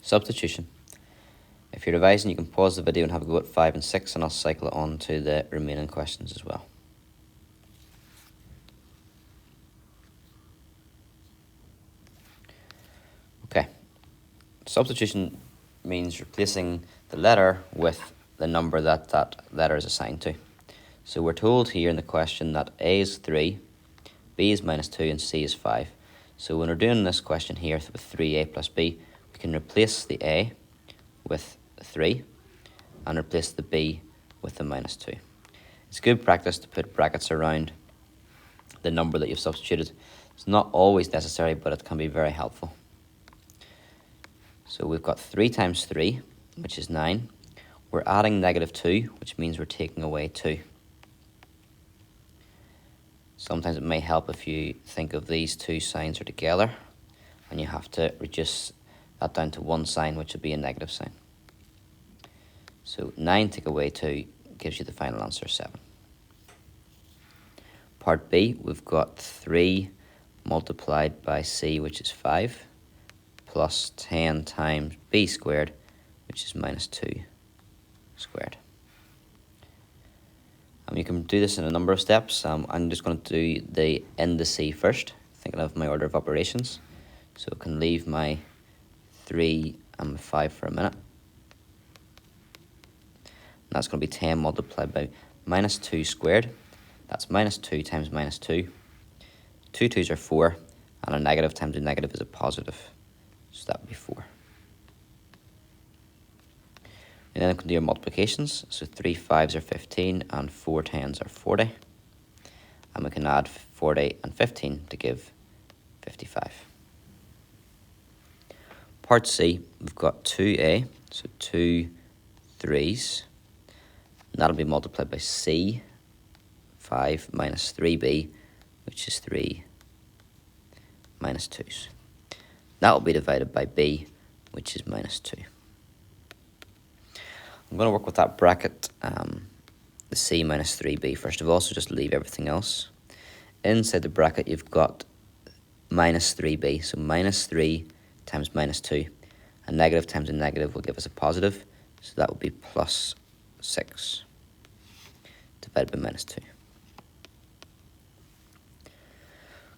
Substitution. If you're revising, you can pause the video and have a go at 5 and 6, and I'll cycle it on to the remaining questions as well. Okay, substitution means replacing the letter with the number that that letter is assigned to. So we're told here in the question that A is 3, B is -2, and C is 5. So when we're doing this question here with 3A plus B, we can replace the A with 3 and replace the B with the -2. It's good practice to put brackets around the number that you've substituted. It's not always necessary, but it can be very helpful. So we've got 3 times 3, which is 9. We're adding -2, which means we're taking away 2. Sometimes it may help if you think of these two signs are together and you have to reduce that down to one sign, which would be a negative sign. So 9 take away 2 gives you the final answer, 7. Part B, we've got 3 multiplied by C, which is 5, plus 10 times B squared, which is -2 squared. You can do this in a number of steps. I'm just going to do the in the C first, thinking of my order of operations. So I can leave my 3 and my 5 for a minute. And that's going to be 10 multiplied by -2 squared. That's -2 times -2. 2 2's are 4, and a negative times a negative is a positive. So that would be 4. And then I can do your multiplications. So 3 5's are 15 and 4 10's are 40. And we can add 40 and 15 to give 55. Part C, we've got 2A, so 2 3's. And that'll be multiplied by C, 5 minus 3B, which is 3 minus 2's. That will be divided by B, which is -2. I'm going to work with that bracket, the C minus 3B first of all, so just leave everything else. Inside the bracket you've got -3B, so -3 times -2. A negative times a negative will give us a positive, so that would be +6 divided by -2.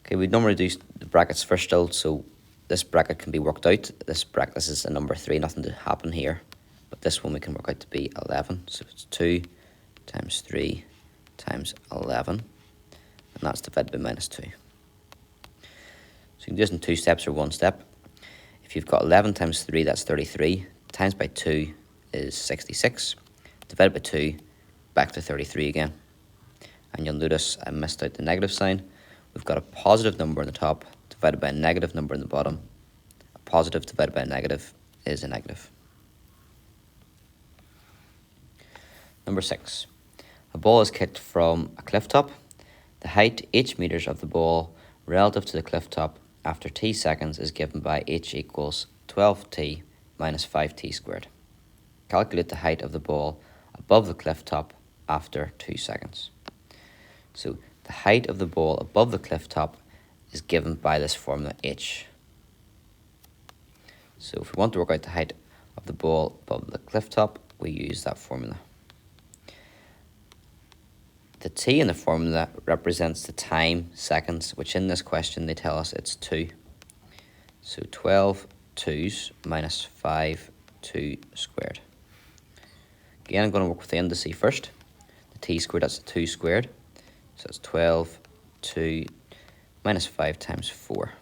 Okay, we normally do the brackets first still, so this bracket can be worked out. This is a number 3, nothing to happen here. But this one we can work out to be 11. So it's 2 times 3 times 11. And that's divided by -2. So you can do this in 2 steps or 1 step. If you've got 11 times 3, that's 33. Times by 2 is 66. Divided by 2, back to 33 again. And you'll notice I missed out the negative sign. We've got a positive number on the top divided by a negative number in the bottom. A positive divided by a negative is a negative. Number 6. A ball is kicked from a cliff top. The height h meters of the ball relative to the cliff top after t seconds is given by h equals 12t minus 5t squared. Calculate the height of the ball above the cliff top after 2 seconds. So the height of the ball above the cliff top is given by this formula h. So if we want to work out the height of the ball above the cliff top, we use that formula. The t in the formula represents the time, seconds, which in this question they tell us it's 2. So 12 2's minus 5 2 squared. Again, I'm going to work with the indice first. The t squared, that's 2 squared. So it's 12 2 minus 5 times 4.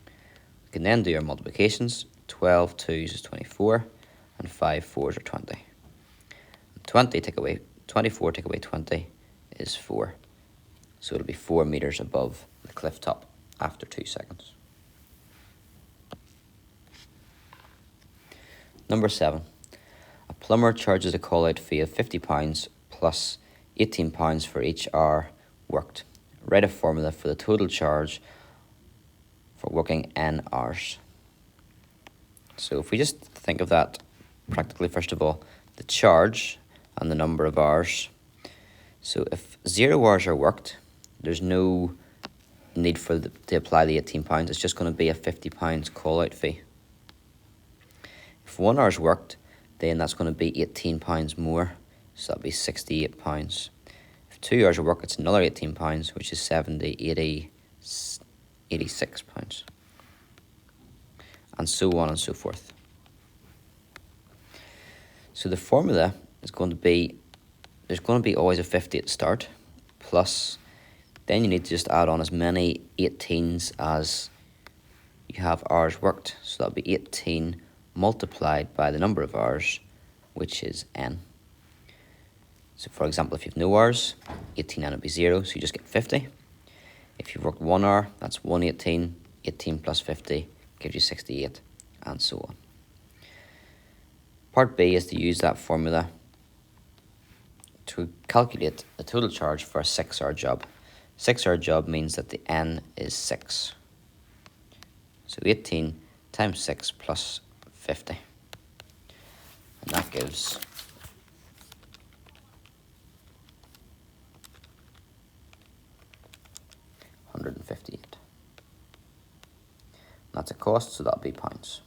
We can then do our multiplications. 12 2's is 24, and 5 4's are 20. 24 take away 20 is 4. So it'll be 4 meters above the cliff top after 2 seconds. Number 7. A plumber charges a call-out fee of £50 plus £18 for each hour worked. Write a formula for the total charge for working n hours. So if we just think of that practically, first of all, the charge and the number of hours. So if 0 hours are worked, there's no need to apply the £18. It's just going to be a £50 call-out fee. If 1 hour's worked, then that's going to be £18 more, so that'll be £68. If 2 hours of work, it's another £18, which is 70, 80, £86, and so on and so forth. So the formula is going to be, there's going to be always a 50 at the start, plus then you need to just add on as many 18s as you have hours worked. So that'll be 18 multiplied by the number of hours, which is n. So for example, if you have no hours, 18n would be 0, so you just get 50. If you've worked 1 hour, that's 118, 18 plus 50 gives you 68, and so on. Part B is to use that formula to calculate the total charge for a 6-hour job. 6-hour job means that the n is 6. So 18 times 6 plus 50. And that gives 158. That's a cost, so that'll be pounds.